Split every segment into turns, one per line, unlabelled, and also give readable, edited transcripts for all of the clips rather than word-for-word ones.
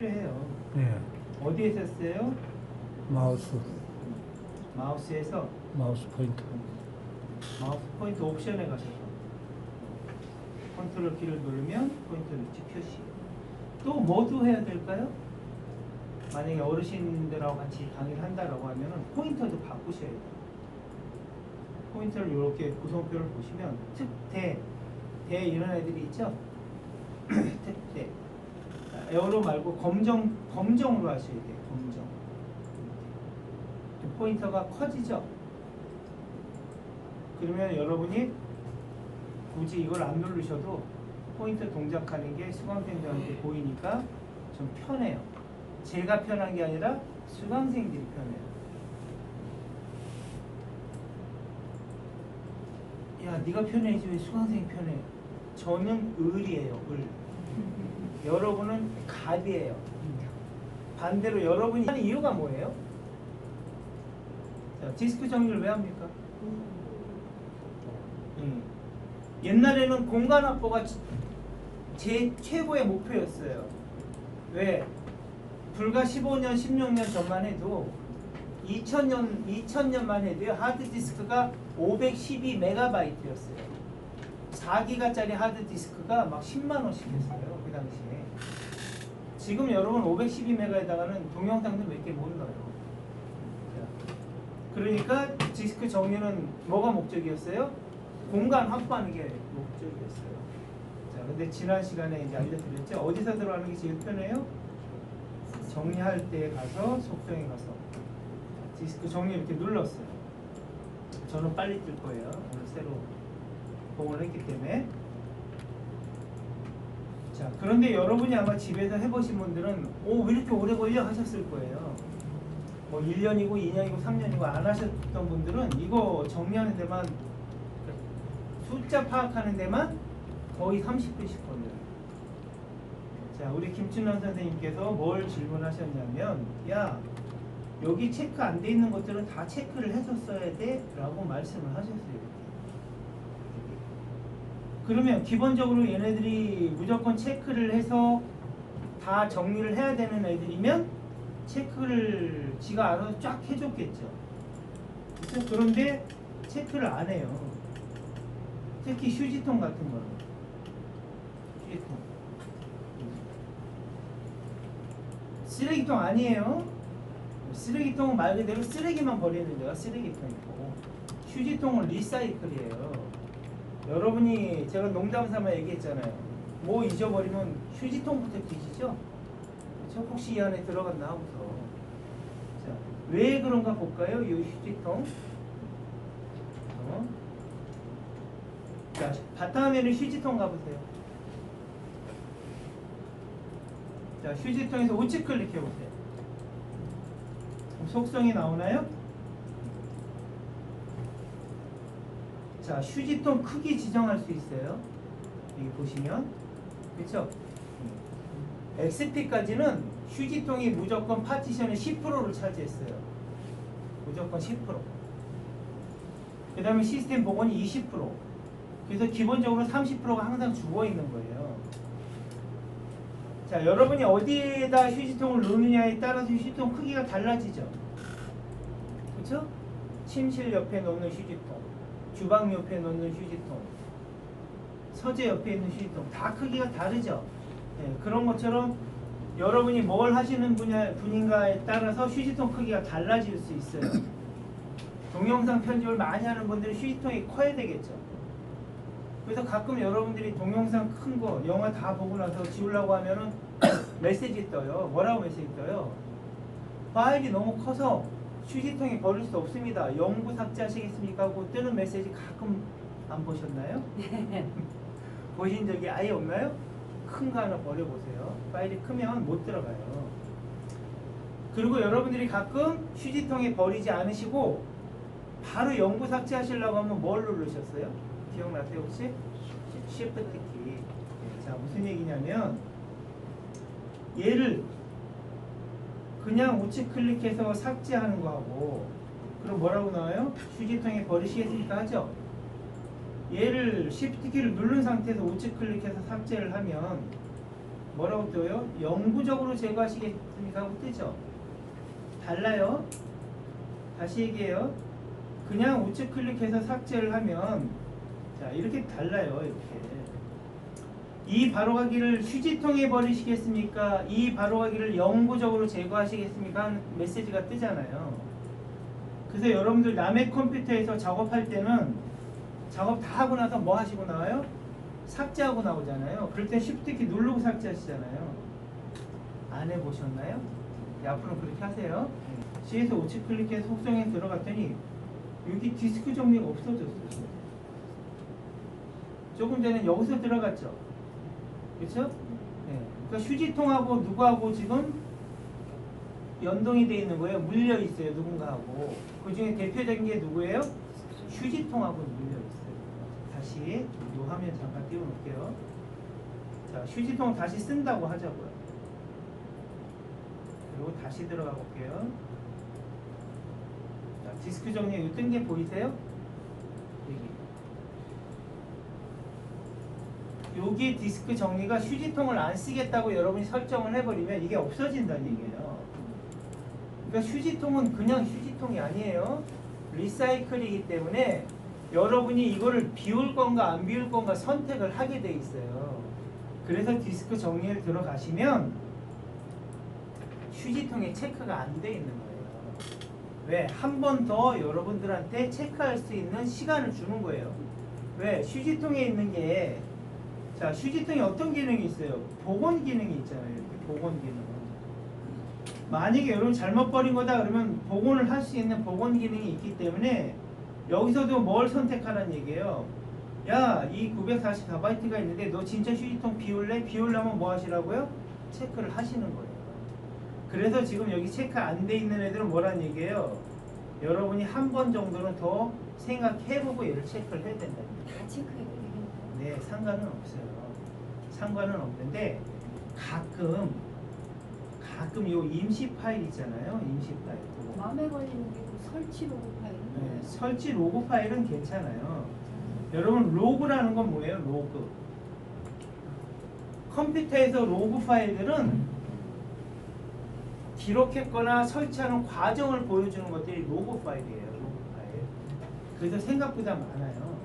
해요.
예,
어디에 썼어요?
마우스
마우스에서
포인터.
마우스 포인트 옵션에 가셔서 컨트롤 키를 누르면 포인트 위치 표시. 또 뭐도 해야 될까요? 만약에 어르신들하고 같이 강의를 한다라고 하면은 포인터도 바꾸셔야 돼요. 포인터를 이렇게 구성표를 보시면 특대, 대 이런 애들이 있죠? 특대. 에어로 말고 검정으로 하셔야 돼요. 검정. 포인터가 커지죠? 그러면 여러분이 굳이 이걸 안 누르셔도 포인터 동작하는 게 수강생들한테 보이니까 좀 편해요. 제가 편한 게 아니라 수강생들이 편해요. 야, 네가 편해야지 왜 수강생이 편해? 저는 을이에요. 을. 여러분은 갑이에요. 반대로 여러분이 하는 이유가 뭐예요? 자, 디스크 정리를 왜 합니까? 옛날에는 공간 확보가 제 최고의 목표였어요. 왜? 불과 15년, 16년 전만 해도 2000년만 해도요, 하드디스크가 512MB였어요. 4기가짜리 하드디스크가 막 10만원씩 했어요. 그 당시에. 지금 여러분 512MB에다가는 동영상도 몇 개 못 넣어요. 그러니까 디스크 정리는 뭐가 목적이었어요? 공간 확보하는 게 목적이었어요. 자, 근데 지난 시간에 이제 알려드렸죠? 어디서 들어가는 게 제일 편해요? 정리할 때 가서, 속성에 가서. 디스크 정리 이렇게 눌렀어요. 저는 빨리 뜰 거예요. 오늘 새로 복원을 했기 때문에. 자, 그런데 여러분이 아마 집에서 해보신 분들은 왜 이렇게 오래 걸려? 하셨을 거예요. 뭐 1년이고 2년이고 3년이고 안 하셨던 분들은 이거 정리하는 데만, 숫자 파악하는 데만 거의 30분씩 걸려요. 자, 우리 김춘환 선생님께서 뭘 질문하셨냐면, 야, 여기 체크 안 돼 있는 것들은 다 체크를 했었어야 돼? 라고 말씀을 하셨어요. 그러면 기본적으로 얘네들이 무조건 체크를 해서 다 정리를 해야 되는 애들이면 체크를 지가 알아서 쫙 해줬겠죠. 그렇죠? 그런데 체크를 안 해요. 특히 휴지통 같은 거는. 휴지통. 쓰레기통 아니에요. 쓰레기통은 말 그대로 쓰레기만 버리는 데가 쓰레기통이고, 휴지통은 리사이클이에요. 여러분이 제가 농담 삼아 얘기했잖아요. 뭐 잊어버리면 휴지통부터 뒤지죠? 그렇죠? 혹시 이 안에 들어갔나 하고서. 자, 왜 그런가 볼까요? 이 휴지통. 자, 바탕화면에 휴지통 가보세요. 자, 휴지통에서 우측 클릭해보세요. 속성이 나오나요? 자, 휴지통 크기 지정할 수 있어요. 여기 보시면. 그렇죠? XP까지는 휴지통이 무조건 파티션의 10%를 차지했어요. 무조건 10%. 그 다음에 시스템 복원이 20%. 그래서 기본적으로 30%가 항상 죽어있는 거예요. 자, 여러분이 어디에다 휴지통을 놓느냐에 따라서 휴지통 크기가 달라지죠. 그렇죠? 침실 옆에 놓는 휴지통, 주방 옆에 놓는 휴지통, 서재 옆에 있는 휴지통 다 크기가 다르죠. 네, 그런 것처럼 여러분이 뭘 하시는 분인가에 따라서 휴지통 크기가 달라질 수 있어요. 동영상 편집을 많이 하는 분들은 휴지통이 커야 되겠죠. 그래서 가끔 여러분들이 동영상 큰 거, 영화 다 보고 나서 지우려고 하면은 메시지 떠요. 뭐라고 메시지 떠요? 파일이 너무 커서 휴지통에 버릴 수 없습니다. 영구 삭제하시겠습니까? 하고 뜨는 메시지 가끔 안 보셨나요? 보신 적이 아예 없나요? 큰 거 하나 버려보세요. 파일이 크면 못 들어가요. 그리고 여러분들이 가끔 휴지통에 버리지 않으시고 바로 영구 삭제하시려고 하면 뭘 누르셨어요? 기억나세요 혹시? Shift 키. 자, 무슨 얘기냐면 얘를 그냥 우측 클릭해서 삭제하는 거하고, 그럼 뭐라고 나와요? 휴지통에 버리시겠습니까? 하죠? 얘를 Shift 키를 누른 상태에서 우측 클릭해서 삭제를 하면 뭐라고 떠요? 영구적으로 제거하시겠습니까? 하고 뜨죠. 달라요. 다시 얘기해요. 그냥 우측 클릭해서 삭제를 하면 자 이렇게 달라요. 이렇게 이 바로가기를 휴지통에 버리시겠습니까? 이 바로가기를 영구적으로 제거하시겠습니까? 하는 메시지가 뜨잖아요. 그래서 여러분들 남의 컴퓨터에서 작업할 때는 작업 다 하고 나서 뭐 하시고 나와요? 삭제하고 나오잖아요. 그럴 때 Shift 키 누르고 삭제하시잖아요. 안 해보셨나요? 네, 앞으로 그렇게 하세요. C에서 우측 클릭해서 속성에 들어갔더니 여기 디스크 정리가 없어졌어요. 조금 전에 여기서 들어갔죠. 그렇죠? 네. 그러니까 휴지통하고 누구하고 지금 연동이 되어 있는 거예요. 물려 있어요. 누군가하고. 그 중에 대표적인 게 누구예요? 휴지통하고 물려 있어요. 다시 이 화면 잠깐 띄워놓을게요. 자, 휴지통 다시 쓴다고 하자고요. 그리고 다시 들어가 볼게요. 자, 디스크 정리 뜬 게 보이세요? 여기 디스크 정리가 휴지통을 안 쓰겠다고 여러분이 설정을 해버리면 이게 없어진다는 얘기예요. 그러니까 휴지통은 그냥 휴지통이 아니에요. 리사이클이기 때문에 여러분이 이거를 비울 건가 안 비울 건가 선택을 하게 돼 있어요. 그래서 디스크 정리에 들어가시면 휴지통에 체크가 안 돼 있는 거예요. 왜? 한 번 더 여러분들한테 체크할 수 있는 시간을 주는 거예요. 왜? 휴지통에 있는 게 자, 휴지통에 어떤 기능이 있어요? 복원 기능이 있잖아요. 이렇게 복원 기능. 만약에 여러분 잘못 버린 거다 그러면 복원을 할 수 있는 복원 기능이 있기 때문에 여기서도 뭘 선택하라는 얘기예요. 야, 이 944바이트가 있는데 너 진짜 휴지통 비울래? 비우려면 뭐 하시라고요? 체크를 하시는 거예요. 그래서 지금 여기 체크 안 돼 있는 애들은 뭐란 얘기예요? 여러분이 한 번 정도는 더 생각해보고 얘를 체크를 해야 된다는 얘기예요.
다 체크해야 되겠네요.
네, 상관은 없어요. 상관은 없는데 가끔 요 임시 파일 있잖아요. 임시 파일.
마음에 걸리는 게 그 설치 로그 파일.
네, 설치 로그 파일은 괜찮아요. 여러분 로그라는 건 뭐예요? 로그. 컴퓨터에서 로그 파일들은 기록했거나 설치하는 과정을 보여주는 것들이 로그 파일이에요. 로그 파일. 그래서 생각보다 많아요.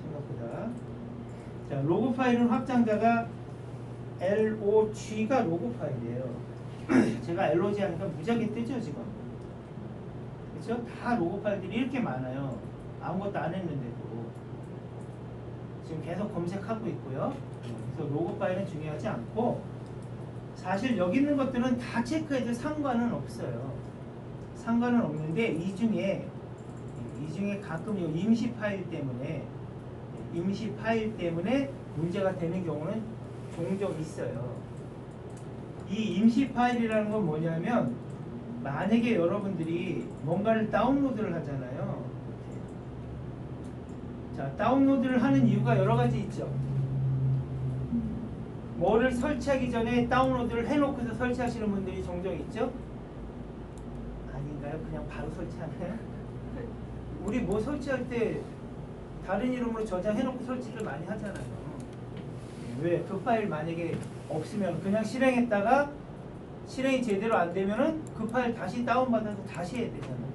생각보다. 자, 로그 파일은 확장자가 LOG가 로그 파일이에요. 제가 LOG 하니까 무지하게 뜨죠 지금. 그렇죠? 다 로그 파일들이 이렇게 많아요. 아무것도 안 했는데도 지금 계속 검색하고 있고요. 그래서 로그 파일은 중요하지 않고 사실 여기 있는 것들은 다 체크해도 상관은 없어요. 상관은 없는데 이 중에 가끔 이 임시 파일 때문에 문제가 되는 경우는 종종 있어요. 이 임시 파일이라는 건 뭐냐면 만약에 여러분들이 뭔가를 다운로드를 하잖아요. 자, 다운로드를 하는 이유가 여러 가지 있죠. 뭐를 설치하기 전에 다운로드를 해놓고서 설치하시는 분들이 종종 있죠? 아닌가요? 그냥 바로 설치하나요? 우리 뭐 설치할 때 다른 이름으로 저장해놓고 설치를 많이 하잖아요. 왜? 그 파일 만약에 없으면 그냥 실행했다가 실행이 제대로 안 되면은 그 파일 다시 다운받아서 다시 해야 되잖아요.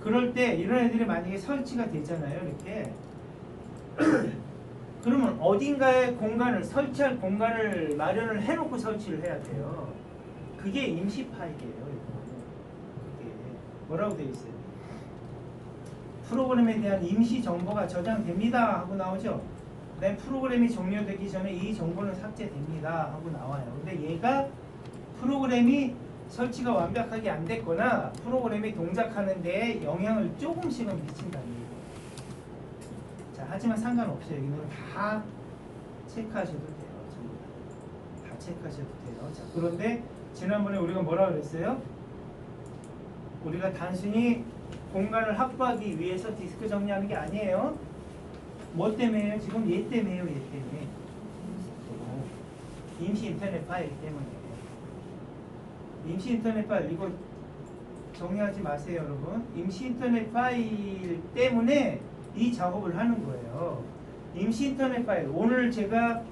그럴 때 이런 애들이 만약에 설치가 되잖아요. 이렇게. 그러면 어딘가에 공간을 설치할 공간을 마련을 해놓고 설치를 해야 돼요. 그게 임시 파일이에요. 그게 뭐라고 되어 있어요? 프로그램에 대한 임시 정보가 저장됩니다 하고 나오죠. 그다음에 프로그램이 종료되기 전에 이 정보는 삭제됩니다 하고 나와요. 근데 얘가 프로그램이 설치가 완벽하게 안 됐거나 프로그램이 동작하는 데에 영향을 조금씩은 미친다는 얘기예요. 자, 하지만 상관없어요. 여기는 다 체크하셔도 돼요. 전부 다 체크하셔도 돼요. 자, 그런데 지난번에 우리가 뭐라 그랬어요? 우리가 단순히 공간을 확보하기 위해서 디스크 정리하는 게 아니에요. 뭐 때문에요? 지금 얘 때문에요. 얘 때문에. 임시 인터넷 파일 때문에. 임시 인터넷 파일 이거 정리하지 마세요, 여러분. 임시 인터넷 파일 때문에 이 작업을 하는 거예요. 임시 인터넷 파일. 오늘 제가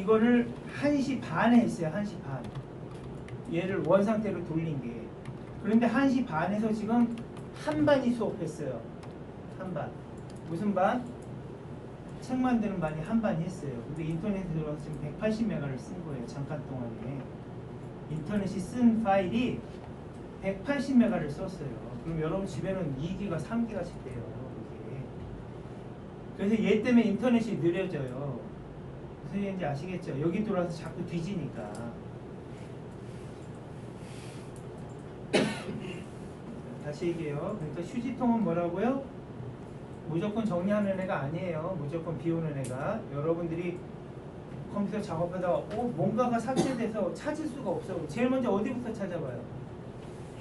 이거를 1시 반에 했어요. 1시 반. 얘를 원상태로 돌린 게. 그런데 1시 반에서 지금 한 반이 수업했어요. 한 반. 무슨 반? 책 만드는 반이 한 반이 했어요. 근데 인터넷에 들어가서 지금 180메가를 쓴 거예요. 잠깐 동안에. 인터넷이 쓴 파일이 180메가를 썼어요. 그럼 여러분 집에는 2기가, 3기가씩 돼요. 이게. 그래서 얘 때문에 인터넷이 느려져요. 무슨 얘기인지 아시겠죠? 여기 들어와서 자꾸 뒤지니까. 다시 얘기해요. 그러니까 휴지통은 뭐라고요? 무조건 정리하는 애가 아니에요. 무조건 비우는 애가. 여러분들이 컴퓨터 작업하다가 뭔가가 삭제돼서 찾을 수가 없어. 제일 먼저 어디부터 찾아봐요?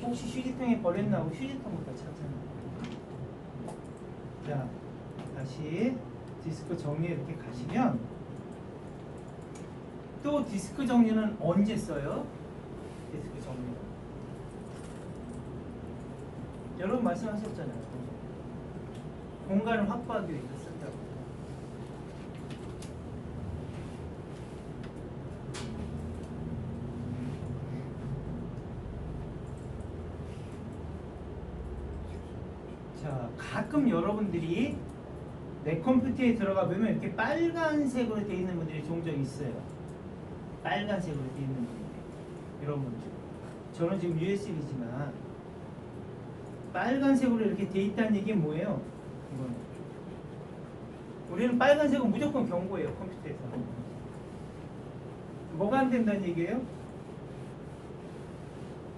혹시 휴지통에 버렸나 하고 휴지통부터 찾잖아요. 자, 다시 디스크 정리 이렇게 가시면 또 디스크 정리는 언제 써요? 디스크 정리는 여러분 말씀하셨잖아요. 공간을 확보하기 위해서 쓴다고. 자, 가끔 여러분들이 내 컴퓨터에 들어가 보면 이렇게 빨간색으로 되어 있는 분들이 종종 있어요. 빨간색으로 되어 있는 분들. 이런 분들. 저는 지금 USB지만 빨간색으로 이렇게 되어 있다는 얘기는 뭐예요? 이거는. 우리는 빨간색은 무조건 경고예요. 컴퓨터에서. 뭐가 안 된다는 얘기예요?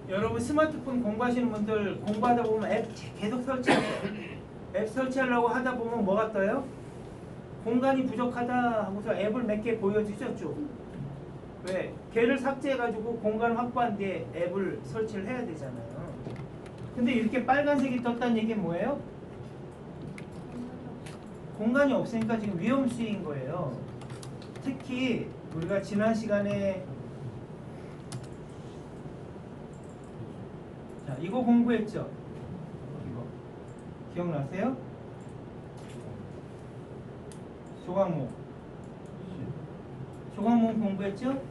여러분 스마트폰 공부하시는 분들 공부하다 보면 앱 계속 설치하세요. 앱 설치하려고 하다 보면 뭐가 떠요? 공간이 부족하다 하고서 앱을 몇 개 보여주죠 쭉. 왜? 걔를 삭제해가지고 공간을 확보한 뒤에 앱을 설치를 해야 되잖아요. 근데 이렇게 빨간색이 떴다는 얘기는 뭐예요? 공간이 없으니까 지금 위험수위인 거예요. 특히 우리가 지난 시간에 자, 이거 공부했죠? 이거 기억나세요? 조각모음. 조각모음 공부했죠?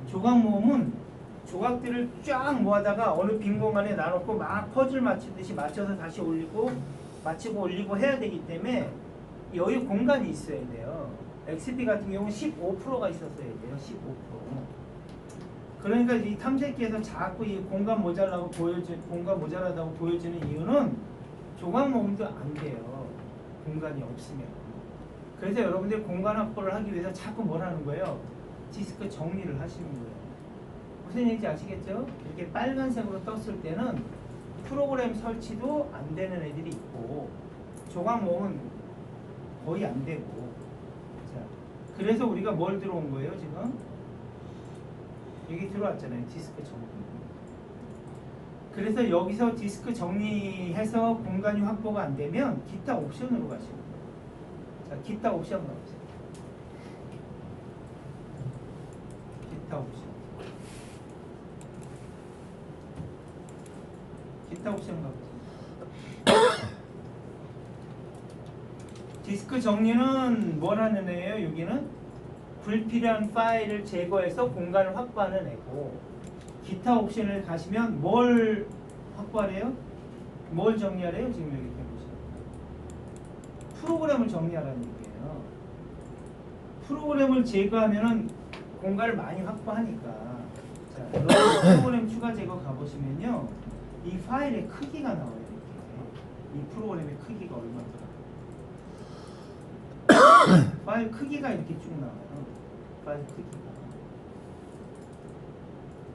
조각모음은 조각들을 쫙 모아다가 어느 빈 공간에 놔놓고 막 퍼즐 맞추듯이 맞춰서 다시 올리고 맞추고 올리고 해야 되기 때문에 여유 공간이 있어야 돼요. XP 같은 경우는 15%가 있었어야 돼요. 15%. 그러니까 이 탐색기에서 자꾸 이 공간 모자라고 공간 모자라다고 보여주는 이유는 조각 모음도 안 돼요. 공간이 없으면. 그래서 여러분들 공간 확보를 하기 위해서 자꾸 뭘 하는 거예요? 디스크 정리를 하시는 거예요. 무슨 얘기인지 아시겠죠? 이렇게 빨간색으로 떴을 때는 프로그램 설치도 안 되는 애들이 있고 조각 모음은 거의 안 되고. 자, 그래서 우리가 뭘 들어온 거예요 지금? 여기 들어왔잖아요. 디스크 정리. 그래서 여기서 디스크 정리해서 공간이 확보가 안 되면 기타 옵션으로 가시면 돼요. 자, 기타 옵션 가보세요. 기타 옵션. 기타 옵션 가보세요. 디스크 정리는 뭘 하는 애예요? 여기는 불필요한 파일을 제거해서 공간을 확보하는 애고, 기타 옵션을 가시면 뭘 확보하래요? 뭘 정리하래요? 지금 여기 보시면 프로그램을 정리하라는 얘기예요. 프로그램을 제거하면은 공간을 많이 확보하니까. 자, 프로그램 추가 제거 가보시면요, 이 파일의 크기가 나와요. 이렇게. 이 프로그램의 크기가 얼마더라? 파일 크기가 이렇게 쭉 나와요. 파일 크기가.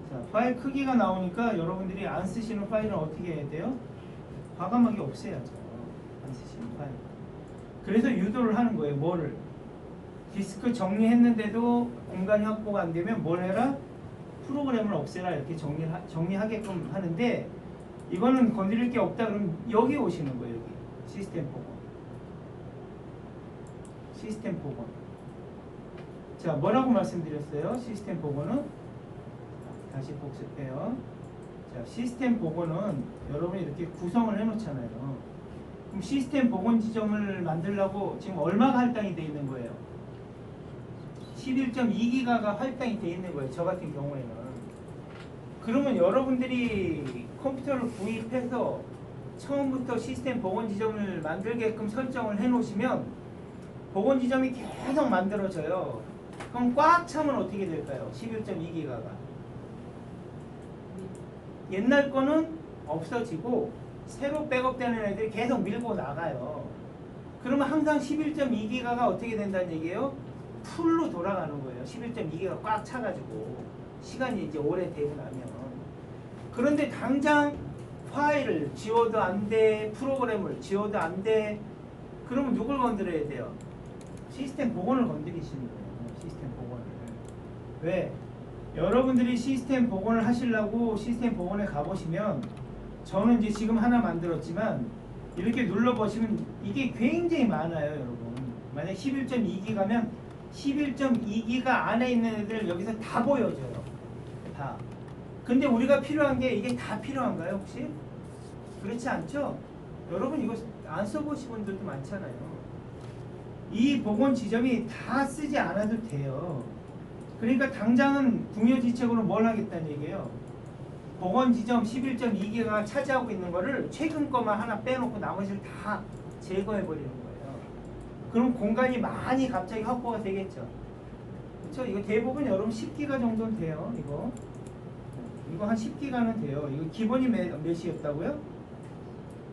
자, 파일 크기가 나오니까 여러분들이 안 쓰시는 파일은 어떻게 해야 돼요? 과감하게 없애야죠. 안 쓰시는 파일. 그래서 유도를 하는 거예요. 뭐를? 디스크 정리했는데도 공간이 확보가 안 되면 뭘 해라? 프로그램을 없애라. 이렇게 정리하게끔 하는데, 이거는 건드릴 게 없다 그러면 여기 오시는 거예요. 여기 시스템 복원. 시스템 복원. 자, 뭐라고 말씀드렸어요? 시스템 복원은? 다시 복습해요. 자, 시스템 복원은 여러분이 이렇게 구성을 해놓잖아요. 그럼 시스템 복원 지점을 만들려고 지금 얼마가 할당이 되어 있는 거예요? 11.2기가가 할당이 돼 있는 거예요. 저 같은 경우에는. 그러면 여러분들이 컴퓨터를 구입해서 처음부터 시스템 복원 지점을 만들게끔 설정을 해 놓으시면 복원 지점이 계속 만들어져요. 그럼 꽉 차면 어떻게 될까요? 11.2기가가. 옛날 거는 없어지고 새로 백업되는 애들이 계속 밀고 나가요. 그러면 항상 11.2기가가 어떻게 된다는 얘기예요? 풀로 돌아가는 거예요. 11.2기가 꽉 차가지고 시간이 이제 오래되고 나면. 그런데 당장 파일을 지워도 안 돼, 프로그램을 지워도 안 돼. 그러면 누굴 건드려야 돼요? 시스템 복원을 건드리시는 거예요. 시스템 복원을. 왜? 여러분들이 시스템 복원을 하시려고 시스템 복원에 가보시면 저는 이제 지금 하나 만들었지만 이렇게 눌러보시면 이게 굉장히 많아요, 여러분. 만약 11.2기가면 11.2기가 안에 있는 애들 여기서 다 보여줘요. 다. 근데 우리가 필요한 게 이게 다 필요한가요, 혹시? 그렇지 않죠? 여러분 이거 안 써보신 분들도 많잖아요. 이 복원 지점이 다 쓰지 않아도 돼요. 그러니까 당장은 궁여지책으로 뭘 하겠다는 얘기예요. 복원 지점 11.2기가 차지하고 있는 거를 최근 거만 하나 빼놓고 나머지를 다 제거해 버리는 거예요. 그럼 공간이 많이 갑자기 확보가 되겠죠. 그렇죠? 이거 대부분 여러분 10기가 정도는 돼요. 이거 한 10기가는 돼요. 이거 기본이 몇이었다고요?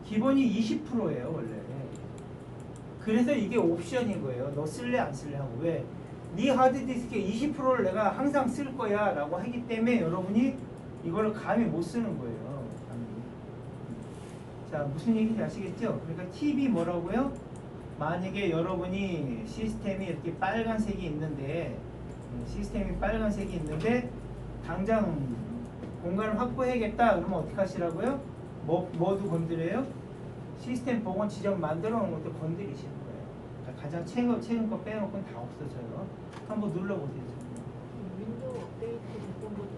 기본이 20%예요 원래. 그래서 이게 옵션인 거예요. 너 쓸래 안 쓸래 하고. 왜? 네 하드디스크의 20%를 내가 항상 쓸 거야 라고 하기 때문에 여러분이 이거를 감히 못 쓰는 거예요. 감히. 자, 무슨 얘기인지 아시겠죠? 그러니까 팁이 뭐라고요? 만약에 여러분이 시스템이 이렇게 빨간색이 있는데 당장 공간을 확보해야겠다 그러면 어떻게 하시라고요? 뭐도 건드려요? 시스템 복원 지점 만들어 놓은 것도 건드리시는 거예요. 그러니까 가장 최근 거 빼놓고는 다 없어져요. 한번 눌러보세요.
윈도우 업데이트 됐던 것도